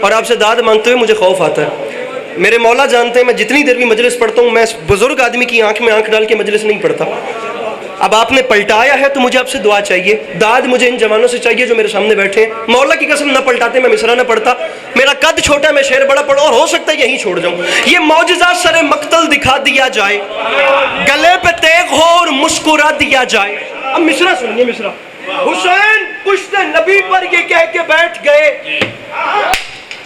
और आपसे दाद मांगते हुए मुझे खौफ आता है। मेरे मौला जानते हैं मैं जितनी देर भी मजलिस पढ़ता हूँ, मैं बुजुर्ग आदमी की आंख में आंख डाल के मजलिस नहीं पढ़ता। अब आपने पलटाया है तो मुझे आपसे दुआ चाहिए, दाद मुझे इन जवानों से चाहिए जो मेरे सामने बैठे हैं। मौला की कसम न पलटाते मैं मिसरा न पढ़ता, मेरा कद छोटा है, मैं शेर बड़ा पढ़ा और हो सकता है यहीं छोड़ जाऊं। ये मौजज़ा सरे मक्तल दिखा दिया जाए, गले पे तेग हो और मुस्कुरा दिया जाए। अब मिसरा सुनिए, मिसरा। हुसैन पुश्ते नबी पर ये कह के बैठ गए,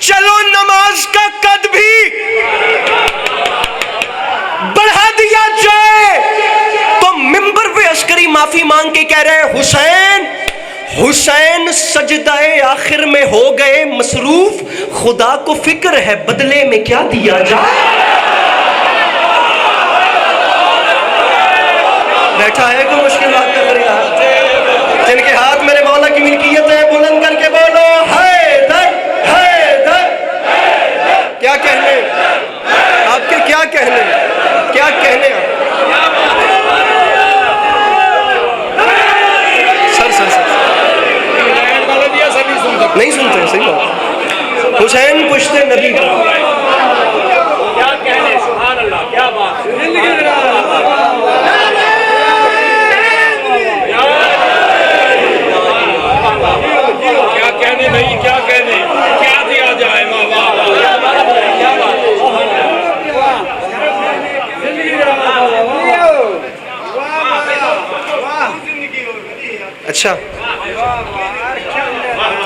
चलो नमाज का कद भी बढ़ा दिया जाए। तो मिंबर पे अस्करी माफी मांग के कह रहे हैं, हुसैन हुसैन सजदाए आखिर में हो गए मसरूफ, खुदा को फिक्र है बदले में क्या दिया जाए। बैठा है कोई मुश्किल बात कर रहे हैं, जिनके हाथ मेरे मौला की मिल्कियत है, बुलंद करके बोलो हैदर हैदर। क्या कहने आपके, क्या कहने, क्या कहने आप? नहीं सुनते, सही बात। हुसैन पुश्ते नबी, क्या कहने, सुभान अल्लाह, क्या बात। क्या कहने नहीं, क्या कहने, क्या दिया जाए। अच्छा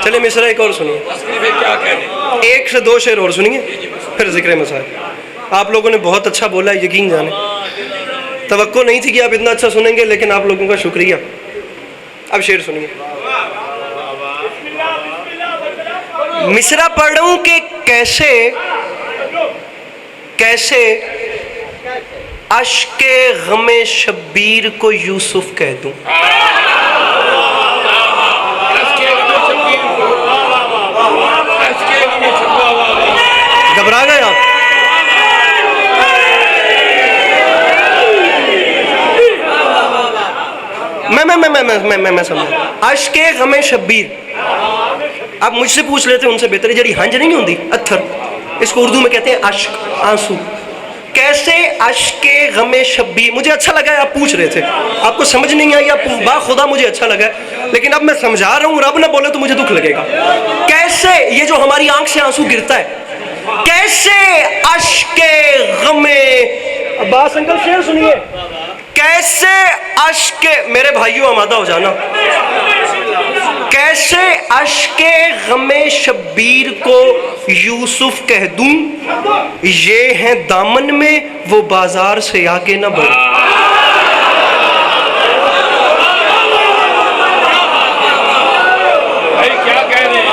चलिए मिसरा एक और सुनिए, क्या कहने, एक से दो शेर और सुनिए फिर जिक्र मसाइल। आप लोगों ने बहुत अच्छा बोला है, यकीन जाने तवक्को नहीं थी कि आप इतना अच्छा सुनेंगे, लेकिन आप लोगों का शुक्रिया। अब शेर सुनिए, मिसरा पढ़ रहा हूं कि कैसे कैसे अश्के गमे शब्बीर को यूसुफ कह दूं। घबरा गए आप? मैं समझा। अश्के गमे शब्बीर, आप मुझसे पूछ लेते उनसे बेहतर है। जड़ी हंज नहीं होती अत्थर, इसको उर्दू में कहते हैं अश्क, आंसू। कैसे अश्के गमे शब्बीर, मुझे अच्छा लगा है आप पूछ रहे थे, आपको समझ नहीं आई, आप बाखुदा मुझे अच्छा लगा है, लेकिन अब मैं समझा रहा हूँ, रब ना बोले तो मुझे दुख लगेगा। कैसे ये जो हमारी आंख से आंसू गिरता है, कैसे अश्के गमे, अब्बास अंकल शेर सुनिए, कैसे अश्के, मेरे भाइयों आमादा हो जाना, कैसे अश्के गमे शब्बीर को यूसुफ कह दूं, ये है दामन में वो बाजार से आगे न बढ़े। क्या कह रहे हैं,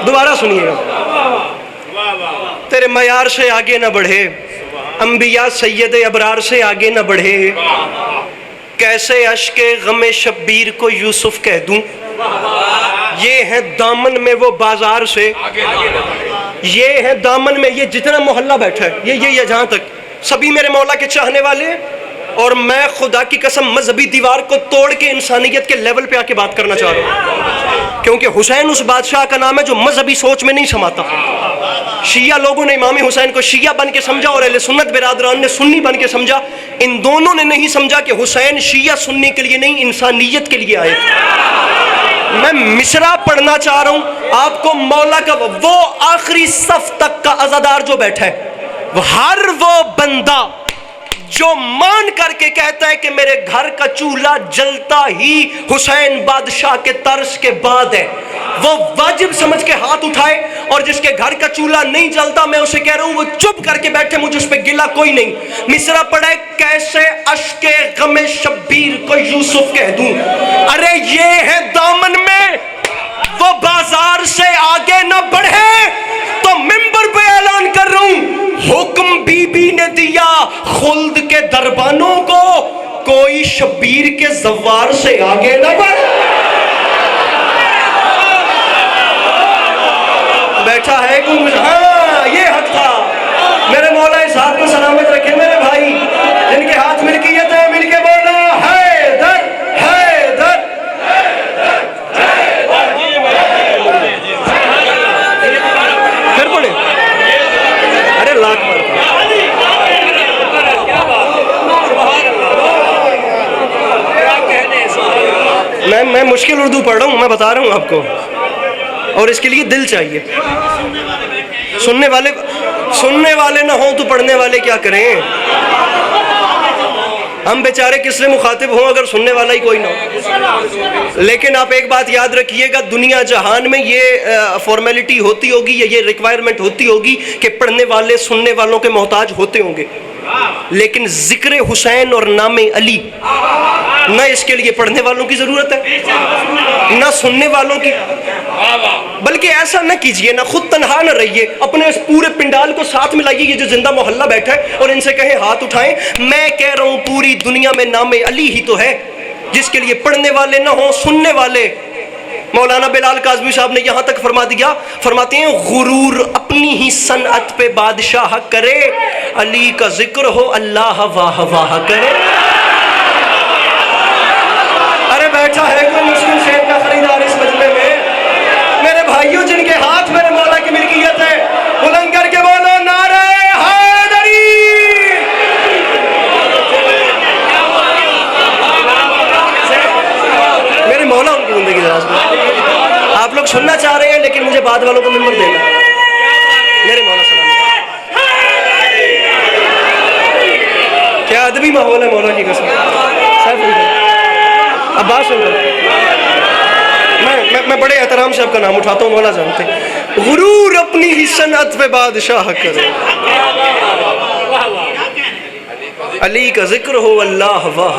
दोबारा सुनिएगा। तेरे मयार से आगे न बढ़े, अंबिया सैयद अबरार से आगे न बढ़े, कैसे अश्के गमे शब्बीर को यूसुफ कह दूं, ये है दामन में वो बाजार से, ये है दामन में, ये जितना मोहल्ला बैठा है, ये जहां तक सभी मेरे मौला के चाहने वाले, और मैं खुदा की कसम मजहबी दीवार को तोड़ के इंसानियत के लेवल पे आके बात करना चाह रहा हूं, क्योंकि हुसैन उस बादशाह का नाम है जो मजहबी सोच में नहीं समाता। शिया लोगों ने इमाम हुसैन को शिया बन के समझा और अहले सुन्नत बिरादरान ने सुन्नी बन के समझा। इन दोनों ने नहीं समझा कि हुसैन शिया सुन्नी के लिए नहीं, इंसानियत के लिए आए थे। मैं मिसरा पढ़ना चाह रहा हूं आपको, मौला का वो आखिरी सफ तक का अज़ादार जो बैठा है, वो हर वो बंदा जो मान करके कहता है कि मेरे घर का चूल्हा जलता ही हुसैन बादशाह के तर्स के बाद है, वो वाजिब समझ के हाथ उठाए। और जिसके घर का चूल्हा नहीं जलता, मैं उसे कह रहा हूं वो चुप करके बैठे, मुझे उस पर गिला कोई नहीं। मिसरा पढ़े, कैसे अश्के गमे शब्बीर को यूसुफ कह दूं, अरे ये है दामन में वो बाजार से आगे न बढ़े। तो मिंबर पे ऐलान कर रहा हूं, हुक्म बीबी ने दिया खुल्द के दरबानों को, कोई शब्बीर के जवार से आगे न बढ़े। बैठा है कोई? हाँ, ये हक था। मेरे मौला इस हाथ को सलामत रखे मेरे भाई, जिनके हाथ मिलकियत है, मिलके बोलो हैदर है। मैं मुश्किल उर्दू पढ़ रहा हूँ, मैं बता रहा हूँ आपको, और इसके लिए दिल चाहिए। सुनने वाले ना हो तो पढ़ने वाले क्या करें? हम बेचारे किससे मुखातिब हों अगर सुनने वाला ही कोई ना हो। लेकिन आप एक बात याद रखिएगा, दुनिया जहान में ये फॉर्मेलिटी होती होगी या ये रिक्वायरमेंट होती होगी कि पढ़ने वाले सुनने वालों के मोहताज होते होंगे, लेकिन जिक्र हुसैन और नाम अली न इसके लिए पढ़ने वालों की जरूरत है ना सुनने वालों की। बल्कि ऐसा न कीजिए, ना खुद तन्हा न रहिए, अपने इस पूरे पिंडाल को साथ मिलाइए, ये जो जिंदा मोहल्ला बैठा है, और इनसे कहें हाथ उठाएं। मैं कह रहा हूं पूरी दुनिया में नाम अली ही तो है जिसके लिए पढ़ने वाले ना हो सुनने वाले। मौलाना बिलाल काज़मी साहब ने यहां तक फरमा दिया, फरमाते हैं गुरूर अपनी ही सनअत पे बादशाह करे, अली का जिक्र हो अल्लाह वाह वाह करे। अरे बैठा है कोई मुश्किल शेर का खरीदार इस मजमे में? मेरे भाइयों जिनके हाथ मेरे मौला की मिल्कियत है, बुलंद करके बोलो नारे हैदरी। मेरे मौला उनकी जिंदगी दराज में। आप लोग सुनना चाह रहे हैं लेकिन मुझे बाद वालों को मिंबर देना। मेरे मौला सलाम। क्या अदबी माहौल है मौला की कसम। अब बात सुन, मैं बड़े एहतराम से आपका नाम उठाता हूँ, मौला जानते हैं। गुरूर अपनी ही सनअत पे बादशाह करे, अली का जिक्र हो अल्लाह वाह।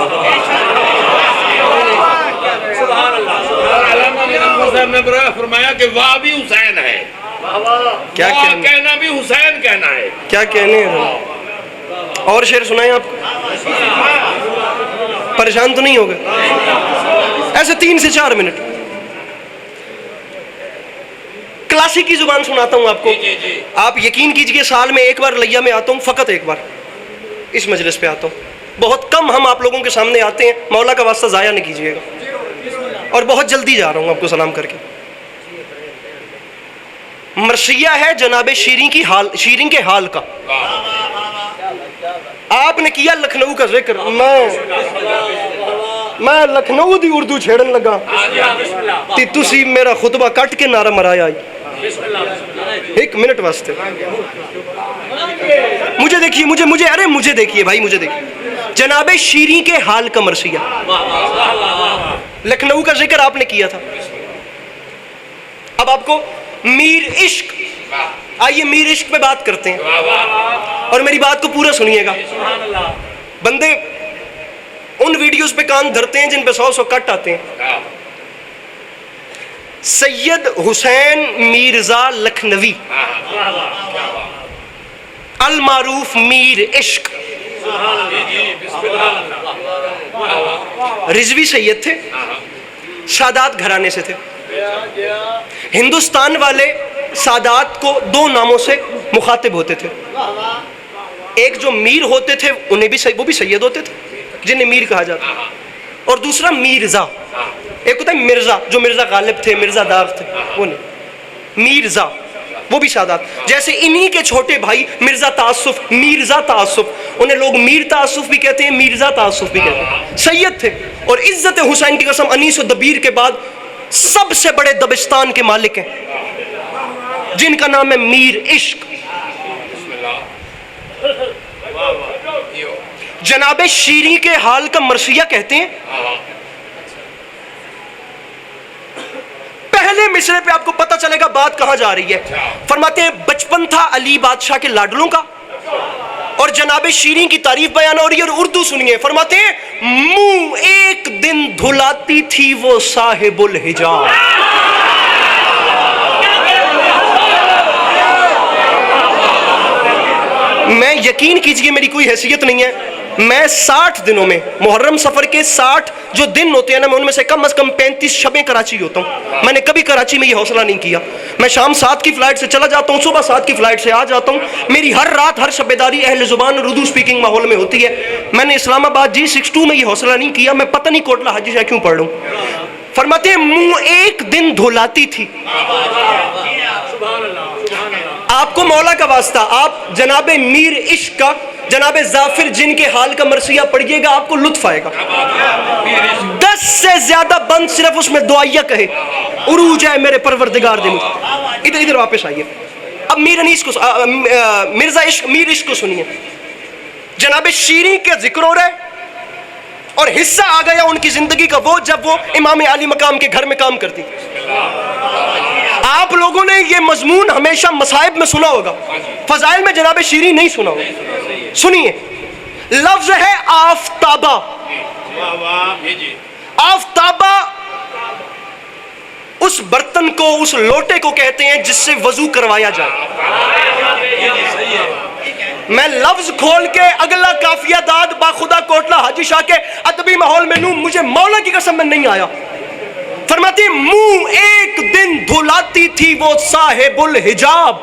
फरमाया कि वाह भी हुसैन है, क्या कहना भी हुसैन कहना है। क्या कहने और शेर सुनाए आपको? परेशान तो नहीं हो गए? ऐसे 3 से 4 मिनट क्लासिक की जुबान सुनाता हूं आपको। आप यकीन कीजिए साल में एक बार लैया में आता हूं, फकत एक बार इस मजलिस पे आता हूं। बहुत कम हम आप लोगों के सामने आते हैं, मौला का वास्ता जाया नहीं कीजिएगा। और बहुत जल्दी जा रहा हूं आपको सलाम करके। मरसिया है जनाबे शीरिन के हाल का। आपने किया लखनऊ का जिक्र, मैं लखनऊ दी उर्दू छेड़न लगा ती तुसी मेरा खुतबा कट के नारा मराया। 1 मिनट वास्ते मुझे देखिए, मुझे अरे मुझे देखिए भाई, मुझे देखिए। जनाबे शीरी के हाल का मरसिया, लखनऊ का जिक्र आपने किया था। अब आपको मीर इश्क, आइए मीर इश्क पे बात करते हैं और मेरी बात को पूरा सुनिएगा। बंदे उन वीडियोस पे कान धरते हैं जिन पे 100 कट आते हैं। सैयद हुसैन मिर्जा लखनवी अल मारूफ मीर इश्क, रिजवी सैयद थे, सादात घराने से थे। हिंदुस्तान वाले सादात को 2 नामों से मुखातिब होते थे। एक जो मीर होते थे उन्हें भी वो भी सैयद होते थे जिन्हें मीर कहा जाता, और दूसरा मीर्जा। एक होता है मिर्जा, जो मिर्जा गालिब थे, मिर्जा दाग थे, वो नहीं, मीर्जा वो भी सादात। जैसे इन्हीं के छोटे भाई मिर्जा तासुफ, मीर्जा तासुफ, उन्हें लोग मीर तासुफ भी कहते हैं, मीर्जा तासुफ भी कहते हैं। सैयद थे और इज्जत हुसैन की कसम अनीस और दबीर के बाद सबसे बड़े दबिस्तान के मालिक हैं जिनका नाम है मीर इश्क। जनाबे शीरी के हाल का मरसिया कहते हैं। पहले मिसरे पे आपको पता चलेगा बात कहां जा रही है। फरमाते हैं बचपन था अली बादशाह के लाडलों का, और जनाबे शीरी की तारीफ बयान हो रही है। और उर्दू सुनिए, फरमाते हैं मुंह एक दिन धुलाती थी वो साहिबुल हिजाब। मैं यकीन कीजिए मेरी कोई हैसियत नहीं है, मैं 60 दिनों में मुहर्रम सफर के 60 जो दिन होते हैं ना, मैं उनमें से कम 35 शबें कराची होता हूँ। मैंने कभी कराची में ये हौसला नहीं किया। मैं शाम 7 की फ्लाइट से चला जाता हूँ, सुबह 7 की फ्लाइट से आ जाता हूँ। मेरी हर रात हर शबेदारी अहले जुबान और उर्दू स्पीकिंग माहौल में होती है। मैंने इस्लामाबाद G62 में ये हौसला नहीं किया। मैं पता नहीं कोटला हाजी शाह क्यों पढ़ रहा हूँ। फरमाते हैं मुंह एक दिन धुलाती थी। आपको मौला का वास्ता, आप जनाबे मीर इश्क का, जनाबे जाफिर जिन के हाल का मरसिया पढ़िएगा, आपको लुत्फ आएगा। 10 से ज्यादा बंद सिर्फ उसमें दुआया कहे, उरूज है मेरे परवरदिगार दे मुझे। इधर इधर वापस आइए। अब मीर अनीस को मिर्जा इश्क मीर इश्क को सुनिए। जनाब शीरी के जिक्र हो रहा है और हिस्सा आ गया उनकी जिंदगी का वो जब वो इमाम आली मकाम के घर में काम करती। आप लोगों ने ये मजमून हमेशा मसाइब में सुना होगा, फजाइल में जनाब शीरी नहीं सुना होगा। सुनिए, लफ्ज है आफताबा। आफताबा उस बर्तन को, उस लोटे को कहते हैं जिससे वजू करवाया जाए। मैं लफ्ज खोल के अगला काफिया दाद बाखुदा कोटला हाजी शाह के अदबी माहौल में लूं, मुझे मौला की कसम में नहीं आया। फरमाती मुंह एक दिन धुलाती थी वो साहिबुल हिजाब,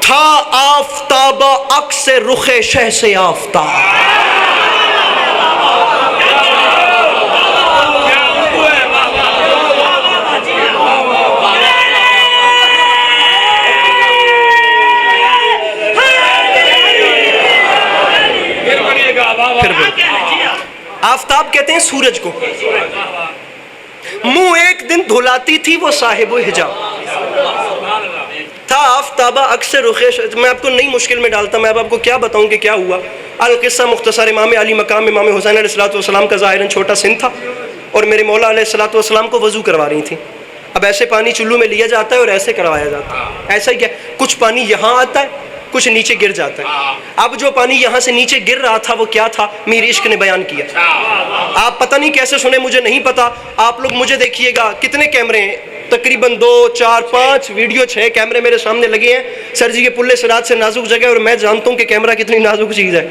था आफताबा अक्से रुखे शह से आफताब। आफताब कहते हैं सूरज को। मुंह एक दिन धुलाती थी वो साहिबुल हिजाब, था आफताबा अक्सर रुखे। मैं आपको नई मुश्किल में डालता, मैं अब आपको क्या बताऊं कि क्या हुआ। अल किस्सा मुख्तसर, इमाम अली मकाम इमाम हुसैन अलैहिस्सलाम का ज़ाहिरन छोटा सिन था और मेरे मौला अलैहिस्सलाम को वजू करवा रही थी। अब ऐसे पानी चुल्लू में लिया जाता है और ऐसे करवाया जाता है। ऐसा ही क्या, कुछ पानी यहाँ आता है, कुछ नीचे गिर जाता है। अब जो पानी यहाँ से नीचे गिर रहा था वो क्या था, मीर इश्क ने बयान किया। आप पता नहीं कैसे सुने, मुझे नहीं पता। आप लोग मुझे देखिएगा, कितने कैमरे हैं, तकरीबन 2 4 5 वीडियो 6 कैमरे मेरे सामने लगे हैं। सर जी के पुल्ले सिरात से नाजुक जगह, और मैं जानता हूँ कि कैमरा कितनी नाजुक चीज़ है।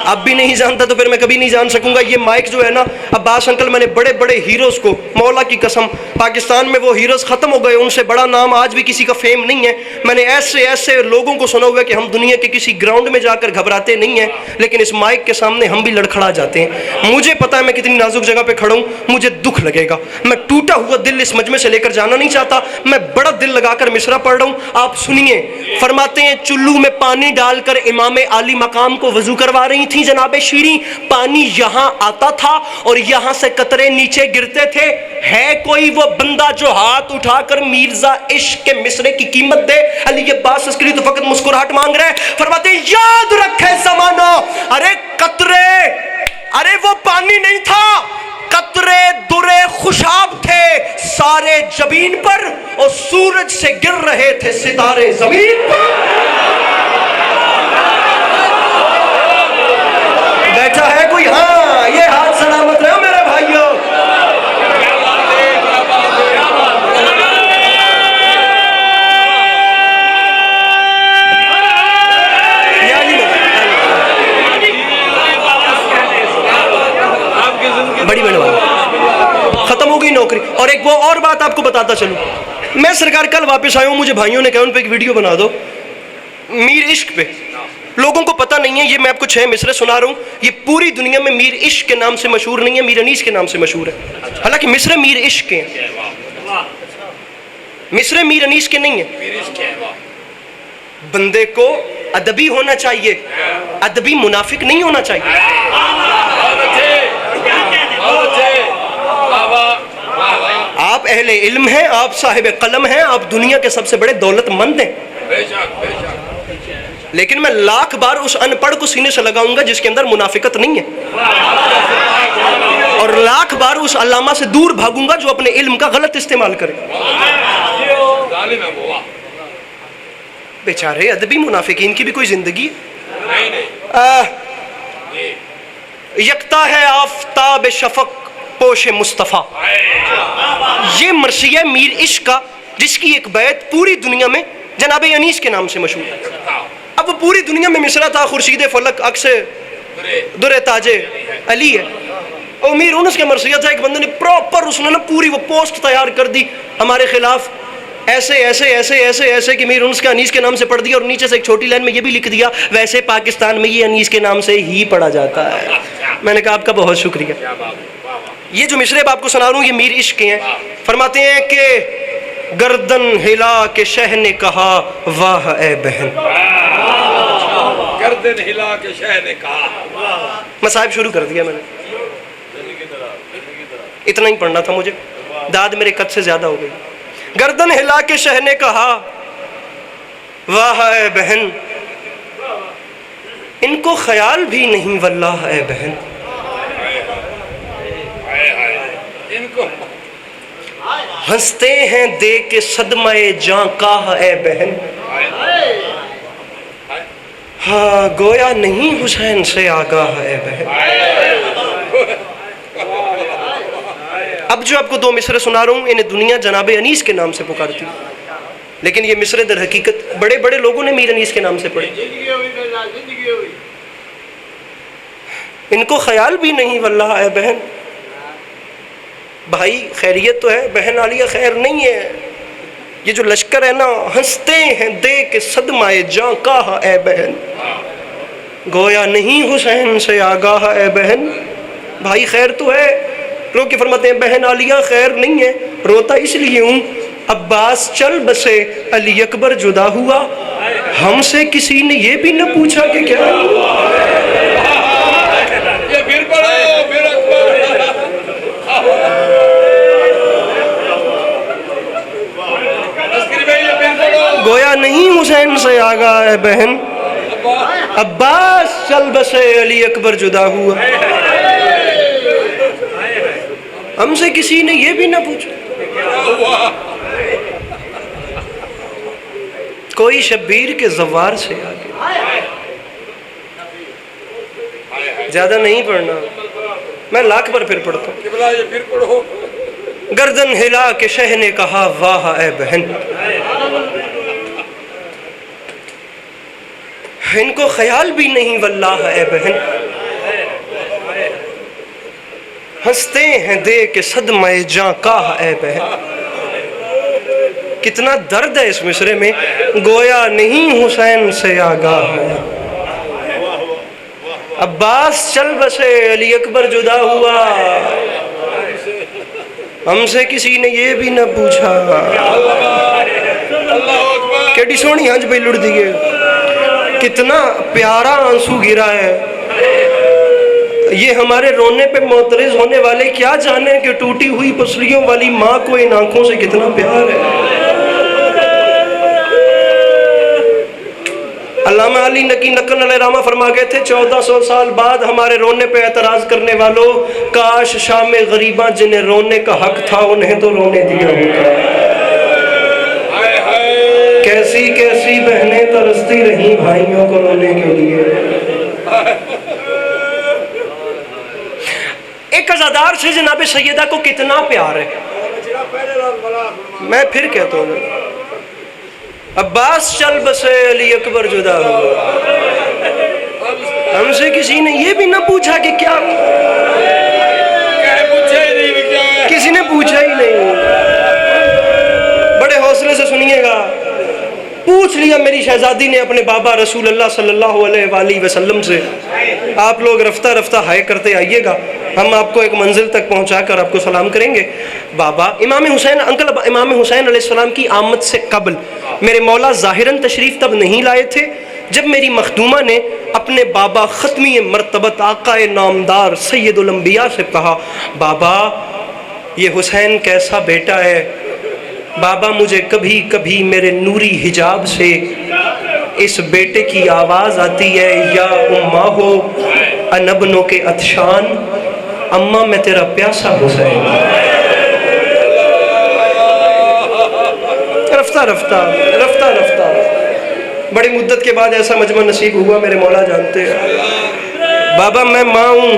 अब भी नहीं जानता तो फिर मैं कभी नहीं जान सकूंगा। ये माइक जो है ना, अब्बास अंकल, मैंने बड़े बड़े हीरोज़ को, मौला की कसम, पाकिस्तान में वो हीरोज़ ख़त्म हो गए, उनसे बड़ा नाम आज भी किसी का फेम नहीं है। मैंने ऐसे ऐसे लोगों को सुना हुआ है कि हम दुनिया के किसी ग्राउंड में जाकर घबराते नहीं हैं, लेकिन इस माइक के सामने हम भी लड़खड़ा जाते हैं। मुझे पता है मैं कितनी नाजुक जगह पे खड़ा हूँ, मुझे दुख लगेगा। मैं टूटा हुआ दिल इस मजमे से लेकर जाना नहीं चाहता, मैं बड़ा दिल लगाकर मिसरा पढ़ रहा हूँ। आप सुनिए, फरमाते हैं चुल्लू में पानी डालकर इमाम आली मकाम को वजू करवा रही थी जनाबे शीरी। पानी यहाँ आता था और यहाँ से कतरे नीचे गिरते थे। है कोई वो बंदा जो हाथ उठाकर मिर्जा इश्क के मिसरे की कीमत दे? अली अब्बास अस्करी तो फकत मुस्कुराहट मांग रहे हैं। फरमाते हैं याद रखे जमाना, अरे कतरे, अरे वो पानी नहीं था, कतरे दुरे खुशाब थे सारे जमीन पर, और सूरज से गिर रहे थे सितारे जमीन पर। बैठा है कोई? हाँ, ये हाथ सलामत रहे मेरे भाइयों। बड़ी मेहरबानी, खत्म हो गई नौकरी। और एक वो और बात आपको बताता चलूं, मैं सरकार कल वापस आया हूं, मुझे भाइयों ने कहा उन पे एक वीडियो बना दो मीर इश्क पे। लोगों को पता नहीं है, ये मैं आपको 6 मिसरे सुना रहा हूं, ये पूरी दुनिया में मीर इश्क के नाम से मशहूर नहीं है, मीर अनीस के नाम से मशहूर है। हालांकि मिसरे मीर इश्क के हैं, मिसरे मीर अनीस के नहीं है। बंदे को अदबी होना चाहिए, अदबी मुनाफिक नहीं होना चाहिए। आप अहले इल्म हैं, आप साहिब कलम हैं, आप दुनिया के सबसे बड़े दौलतमंद हैं, लेकिन मैं लाख बार उस अनपढ़ को सीने से लगाऊंगा जिसके अंदर मुनाफिकत नहीं है, और लाख बार उस अल्लामा से दूर भागूंगा जो अपने इल्म का गलत इस्तेमाल करे। बेचारे अदबी मुनाफिकीन की भी कोई जिंदगी यकता है आफताब शफक पोश मुस्तफ़ा। ये मरसिया मीर इश्क का, जिसकी एक बैत पूरी दुनिया में जनाब अनीस के नाम से मशहूर है। अब वो पूरी दुनिया में मिसरा था, खुर्शीद फलक अक्से दुरे ताजे अली है, और मीर उनस के मरसिया था। एक बंदे ने प्रॉपर, उसने ना पूरी वो पोस्ट तैयार कर दी हमारे खिलाफ, ऐसे ऐसे ऐसे ऐसे ऐसे कि मीर उनस के अनीस के नाम से पढ़ दिया, और नीचे से एक छोटी लाइन में ये भी लिख दिया, वैसे पाकिस्तान में ये अनीस के नाम से ही पढ़ा जाता है। मैंने कहा आपका बहुत शुक्रिया। ये जो मिसरे आपको सुना रहा हूँ ये मीर इश्क के हैं। फरमाते हैं कि गर्दन हिला के शह ने कहा वाह ए बहन, गर्दन हिला के शह ने कहा। मसाइब शुरू कर दिया मैंने। इतना ही पढ़ना था मुझे, दाद मेरे कद से ज्यादा हो गई। गर्दन हिला के शह ने कहा, वाह ऐ बहन, इनको ख्याल भी नहीं वल्लाह ऐ बहन। इनको हंसते हैं दे के सदमाए जां का ऐ बहन। हाँ गोया नहीं हुसैन से आगाह ऐ बहन। अब जो आपको दो मिसरे सुना रहा हूं, इन्हें दुनिया जनाबे अनीस के नाम से पुकारती, लेकिन ये मिसरे दर हकीकत बड़े बड़े लोगों ने मीर अनीस के नाम से पढ़े। इनको ख्याल भी नहीं वल्लाह ऐ बहन। भाई खैरियत तो है, बहन आलिया खैर नहीं है। ये जो लश्कर है ना, हंसते हैं दे के सदमाए जां का ऐ बहन, गोया नहीं हुसैन से आगाह ऐ बहन। भाई खैर तो है, लोग के फरमाते हैं बहन आलिया खैर नहीं है, रोता इसलिए हूँ अब्बास चल बसे अली अकबर जुदा हुआ, हमसे किसी ने ये भी न पूछा कि क्या हुआ। ये फिर पढ़ो, फिर गोया नहीं हुसैन से आगा है बहन, अब्बास चल बसे अली अकबर जुदा हुआ, हमसे किसी ने ये भी ना पूछा। कोई शब्बीर के जवार से आगे। ज्यादा नहीं पढ़ना, मैं लाख पर फिर पढ़ता हूँ। फिर पढ़ो। गर्दन हिला के शह ने कहा, वाह ऐ बहन, इनको ख्याल भी नहीं वल्लाह ऐ बहन। हंसते हैं दे के सदमाए जां का ऐ बहन। कितना दर्द है इस मिसरे में, गोया नहीं हुसैन से आगाह है, अब्बास चल बसे अली अकबर जुदा हुआ, हमसे किसी ने ये भी न पूछा। केडी सोहनी हंज पे लुड़ दिए, कितना प्यारा आंसू गिरा है। ये हमारे रोने पे मोतरिज होने वाले क्या जाने कि टूटी हुई पसलियों वाली माँ को इन आंखों से कितना प्यार है। अल्लामा अली नकी नकन अलैहिर्रहमा फरमा गए थे, 1400 साल बाद हमारे रोने पे एतराज करने वालों, काश शाम गरीबा जिन्हें रोने का हक था उन्हें तो रोने दिया होता। कैसी कैसी बहनें तरसती रही भाइयों को रोने के लिए। एक अज़ादार से जनाब सैयदा को कितना प्यार है। मैं फिर कहता हूँ, अब्बास चल बसे अली अकबर जुदा हुआ, हमसे किसी ने ये भी ना पूछा कि क्या, किसी ने पूछा ही नहीं। बड़े हौसले से सुनिएगा, पूछ लिया मेरी शहजादी ने अपने बाबा रसूल अल्लाह सल्लल्लाहु अलैहि वसल्लम से। आप लोग रफ्ता रफ्ता हाय करते आइएगा, हम आपको एक मंजिल तक पहुंचाकर आपको सलाम करेंगे। बाबा इमाम हुसैन, अंकल इमाम हुसैन अलैहिस्सलाम की आमद से कबल मेरे मौला ज़ाहिरन तशरीफ़ तब नहीं लाए थे जब मेरी मखदूमा ने अपने बाबा ख़त्मी मर्तबत आक़ाए नामदार सैयदुल अंबिया से कहा, बाबा ये हुसैन कैसा बेटा है। बाबा मुझे कभी कभी मेरे नूरी हिजाब से इस बेटे की आवाज़ आती है, या उम्मा हो अनबनों के अतशान, अम्मा मैं तेरा प्यासा हुसैन। रफ्ता रफ्ता रफ्ता रफ्ता बड़ी मुद्दत के बाद ऐसा मजमा नसीब हुआ, मेरे मौला जानते हैं। बाबा मैं माँ हूँ,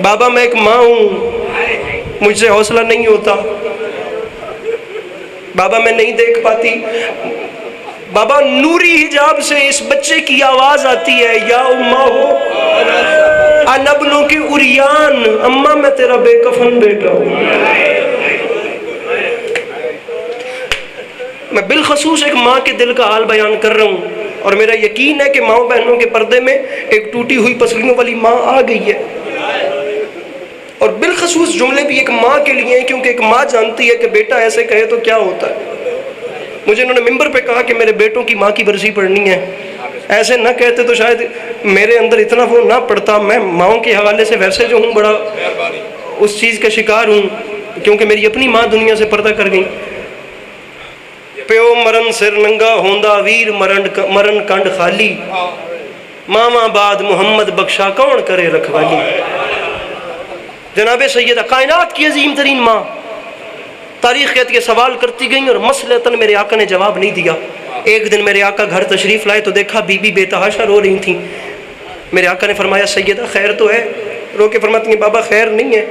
बाबा मैं एक माँ हूँ, मुझसे हौसला नहीं होता। बाबा मैं नहीं देख पाती। बाबा नूरी हिजाब से इस बच्चे की आवाज आती है, या उम्मा हो अनबनों के उरियान, अम्मा मैं तेरा बेकफन बेटा हूँ। मैं बिलखसूस एक माँ के दिल का हाल बयान कर रहा हूँ, और मेरा यकीन है कि माँ बहनों के पर्दे में एक टूटी हुई पसलियों वाली माँ आ गई है। और बिलखसूस जुमले भी एक माँ के लिए हैं, क्योंकि एक माँ जानती है कि बेटा ऐसे कहे तो क्या होता है। मुझे इन्होंने मिंबर पे कहा कि मेरे बेटों की माँ की बरसी पढ़नी है, ऐसे न कहते तो शायद मेरे अंदर इतना वो ना पड़ता। मैं माँओं के हवाले से वैसे जो हूँ बड़ा उस चीज़ का शिकार हूँ क्योंकि मेरी अपनी माँ दुनिया से पर्दा कर गई। प्यो मरण सिर नंगा होंदा वीर मरण कंड खाली, मामा बाद मोहम्मद बख्शा कौन करे रखवाली। जनाब सैयदा कायनात की अजीम तरीन माँ तारीख़ के सवाल करती गई और मसलतन मेरे आका ने जवाब नहीं दिया। एक दिन मेरे आका घर तशरीफ़ लाए तो देखा बीबी बेतहाशा रो रही थी। मेरे आका ने फरमाया सैयदा खैर तो है? रो के फरमाती हैं बाबा खैर नहीं है,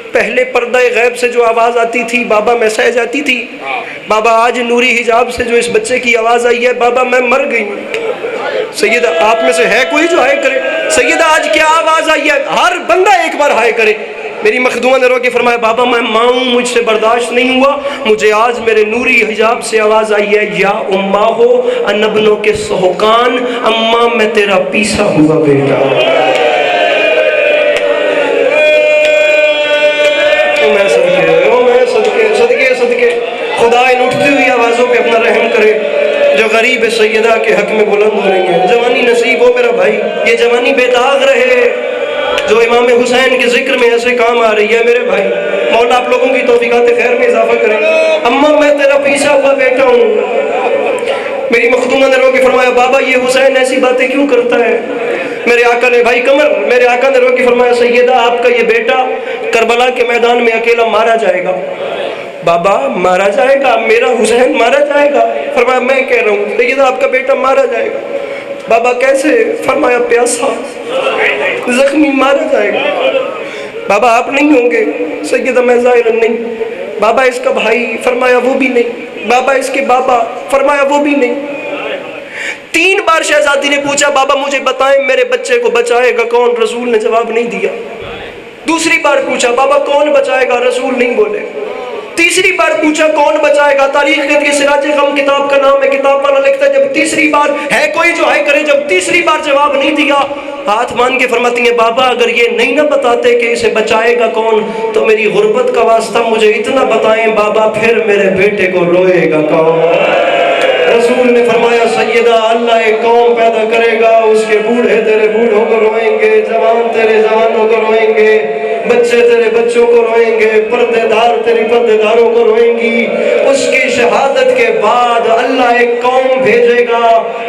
पहले पर्दा गैब से जो आवाज़ आती थी बाबा मैं सह जाती थी, बाबा आज नूरी हिजाब से जो इस बच्चे की आवाज़ आई है बाबा मैं मर गई। सैयदा आप में से है कोई जो हाय करे? सैयदा आज क्या आवाज़ आई है? हर बंदा एक बार हाय करे। मेरी मखदूमा ने रो के फरमाया बाबा मैं माँ हूँ, मुझसे बर्दाश्त नहीं हुआ, मुझे आज मेरे नूरी हिजाब से आवाज़ आई है या उम्मा हो अनबनों के सोहकान, अम्मा मैं तेरा पीसा हुआ बेटा। सदके सदके खुदा इन उठती हुई आवाज़ों पे अपना रहम करे जो गरीब सैयदा के हक में बुलंद हो रही है। जवानी नसीब हो मेरा भाई, ये जवानी बेदाग रहे जो इमाम हुसैन के जिक्र में ऐसे काम आ रही है मेरे भाई। मौला आप लोगों की तौफीकात खैर में इजाफा करें। अम्मा मैं तेरा पीछा हुआ बेटा हूँ। मेरी मखदूमा ने रो के फरमाया बाबा ये हुसैन ऐसी बातें क्यों करता है? मेरे आका ने भाई कमर मेरे आका ने रो के फरमाया सैयदा आपका ये बेटा करबला के मैदान में अकेला मारा जाएगा। बाबा मारा जाएगा? मेरा हुसैन मारा जाएगा? फरमाया मैं कह रहा हूँ सैयदा आपका बेटा मारा जाएगा। बाबा कैसे? फरमाया प्यासा जख्मी मारा जाएगा। बाबा आप नहीं होंगे? सैयदा मैं ज़ाहिरन नहीं। बाबा इसका भाई? फरमाया वो भी नहीं। बाबा इसके बाबा? फरमाया वो भी नहीं। 3 बार शहजादी ने पूछा बाबा मुझे बताएं मेरे बच्चे को बचाएगा कौन? रसूल ने जवाब नहीं दिया। दूसरी बार पूछा बाबा कौन बचाएगा? रसूल नहीं बोले। तीसरी बार पूछा कौन बचाएगा? तारीख के सिराजे गम किताब का नाम है, किताब वाला लिखता है जब तीसरी बार है कोई जो हाय करे, जब तीसरी बार जवाब नहीं दिया हाथ मान के फरमाती है बाबा अगर ये नहीं ना बताते कि इसे बचाएगा कौन तो मेरी गुर्बत का वास्ता मुझे इतना बताएं बाबा फिर मेरे बेटे को रोएगा कौन? रसूल ने फरमाया सैयदा अल्लाह एक कौम पैदा करेगा, उसके बूढ़े तेरे बूढ़ों को रोएंगे, जवान तेरे जवानों को रोएंगे, बच्चे तेरे बच्चों को रोएंगे, पर्देदार तेरी पर्देदारों को रोएंगी। उसकी शहादत के बाद अल्लाह एक कौम भेजेगा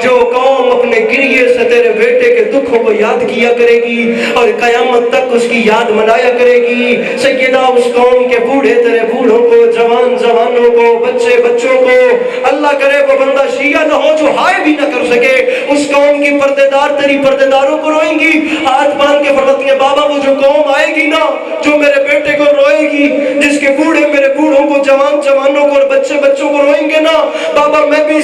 जो कौम अपने गिरिए से तेरे बेटे के दुखों को याद किया करेगी और कयामत तक उसकी याद मनाया करेगी। सैयदा उस कौम के बूढ़े तेरे बूढ़ों को, जवान जवानों को, बच्चे बच्चों को, अल्लाह करे वो बंदा शिया न हो जो हाय भी न कर सके, उस कौम की पर्देदार तेरी पर्देदारों को रोएंगी। हाथ बांध के फरमाती है बाबा वो जो कौम आएगी ना जो मेरे बेटे को रोएगी, जिसके बूढ़े मेरे बूढ़ों को, जवान जवानों को और बच्चे बच्चों को रोएंगे ना बाबा मैं भी